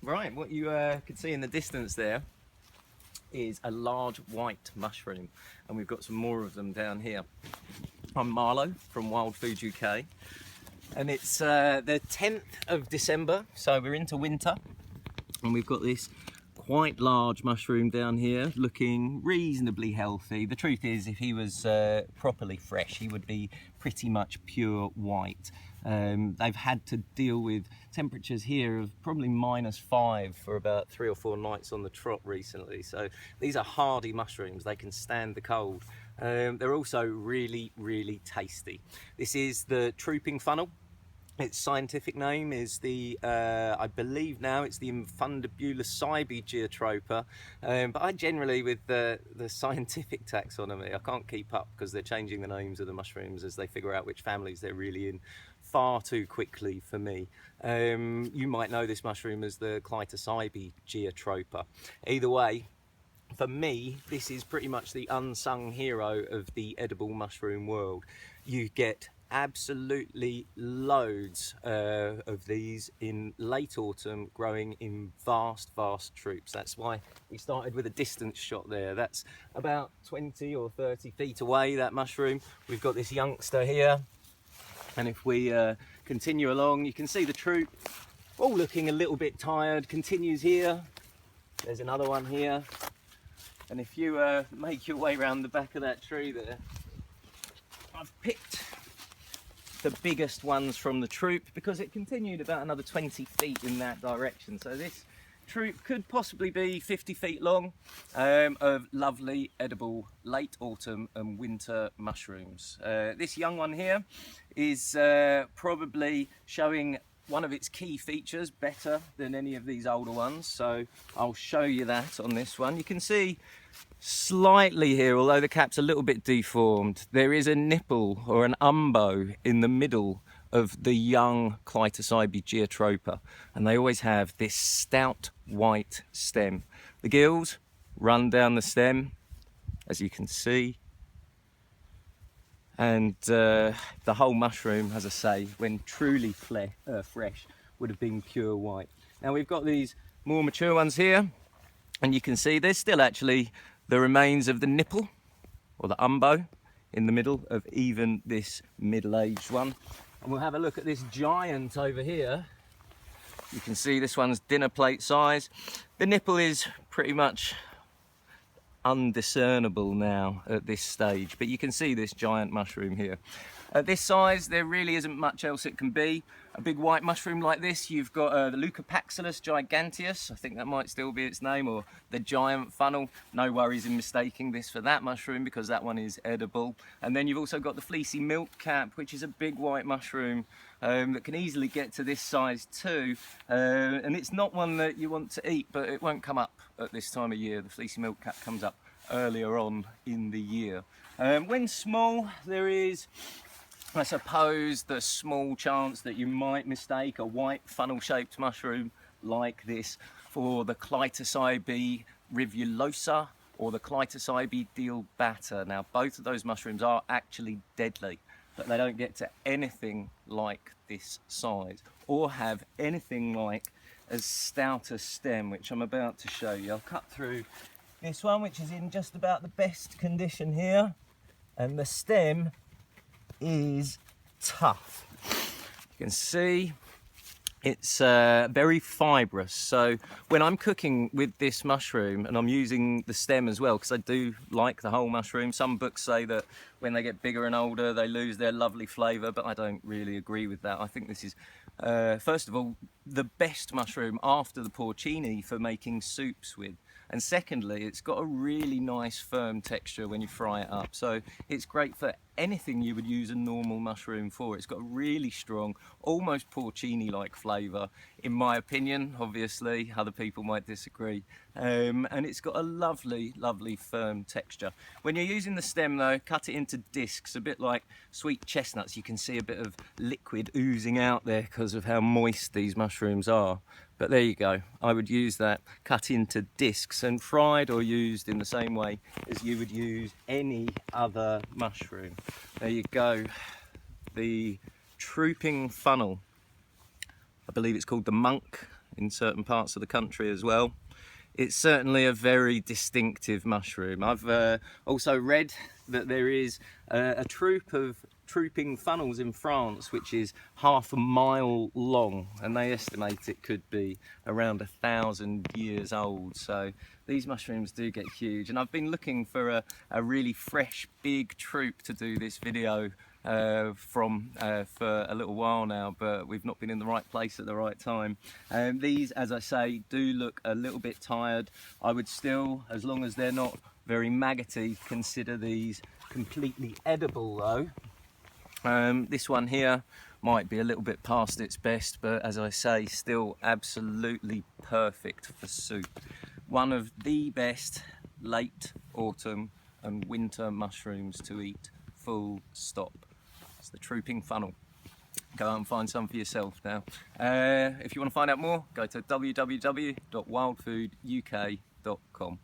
Right, what you can see in the distance there is a large white mushroom, and we've got some more of them down here. I'm Marlo from Wild Food UK, and it's the 10th of December, so we're into winter, and we've got this quite large mushroom down here looking reasonably healthy. The truth is, if he was properly fresh, he would be pretty much pure white. They've had to deal with temperatures here of probably -5 for about 3 or 4 nights on the trot recently. So these are hardy mushrooms, they can stand the cold. They're also really, really tasty. This is the trooping funnel. Its scientific name is the, I believe now it's the Infundibulicybe geotropa, but I generally, with the scientific taxonomy, I can't keep up because they're changing the names of the mushrooms as they figure out which families they're really in far too quickly for me. You might know this mushroom as the Clitocybe geotropa. Either way, for me, this is pretty much the unsung hero of the edible mushroom world. You get absolutely loads of these in late autumn, growing in vast troops. That's why we started with a distance shot there. That's about 20 or 30 feet away, that mushroom. We've got this youngster here, and if we continue along, you can see the troop all looking a little bit tired. Continues here, there's another one here, and if you make your way around the back of that tree there, I've picked the biggest ones from the troop because it continued about another 20 feet in that direction. So this troop could possibly be 50 feet long, of lovely edible late autumn and winter mushrooms. This young one here is probably showing one of its key features better than any of these older ones, so I'll show you that on this one. You can see slightly here, although the cap's a little bit deformed, there is a nipple or an umbo in the middle of the young Clitocybe geotropa, and they always have this stout white stem. The gills run down the stem, as you can see, and the whole mushroom, as I say, when truly fresh, would have been pure white. Now we've got these more mature ones here, and you can see there's still actually the remains of the nipple or the umbo in the middle of even this middle-aged one. And we'll have a look at this giant over here. You can see this one's dinner plate size. The nipple is pretty much undiscernible now at this stage, but you can see this giant mushroom here. At this size, there really isn't much else it can be. A big white mushroom like this, you've got the Leucopaxillus giganteus, I think that might still be its name, or the giant funnel. No worries in mistaking this for that mushroom because that one is edible. And then you've also got the fleecy milkcap, which is a big white mushroom that can easily get to this size too. And it's not one that you want to eat, but it won't come up at this time of year. The fleecy milkcap comes up earlier on in the year. When small, there is, I suppose, the small chance that you might mistake a white funnel-shaped mushroom like this for the Clitocybe rivulosa or the Clitocybe dealbata. Now, both of those mushrooms are actually deadly, but they don't get to anything like this size or have anything like as stout a stem, which I'm about to show you. I'll cut through this one, which is in just about the best condition here, and the stem is tough. You can see it's very fibrous, so when I'm cooking with this mushroom, and I'm using the stem as well because I do like the whole mushroom. Some books say that when they get bigger and older they lose their lovely flavour, but I don't really agree with that. I think this is first of all the best mushroom after the porcini for making soups with, and secondly it's got a really nice firm texture when you fry it up, so it's great for anything you would use a normal mushroom for. It's got a really strong, almost porcini-like flavour, in my opinion. Obviously, other people might disagree. And it's got a lovely, lovely firm texture. When you're using the stem though, cut it into discs, a bit like sweet chestnuts. You can see a bit of liquid oozing out there because of how moist these mushrooms are. But there you go, I would use that cut into discs and fried or used in the same way as you would use any other mushroom. There you go, the trooping funnel. I believe it's called the monk in certain parts of the country as well. It's certainly a very distinctive mushroom. I've also read that there is a troop of trooping funnels in France which is half a mile long, and they estimate it could be around 1,000 years old. So these mushrooms do get huge, and I've been looking for a really fresh big troop to do this video for a little while now, but we've not been in the right place at the right time. These, as I say, do look a little bit tired. I would still, as long as they're not very maggoty, consider these completely edible though. This one here might be a little bit past its best, but as I say, still absolutely perfect for soup. One of the best late autumn and winter mushrooms to eat, full stop. It's the trooping funnel. Go out and find some for yourself now. If you want to find out more, go to www.wildfooduk.com.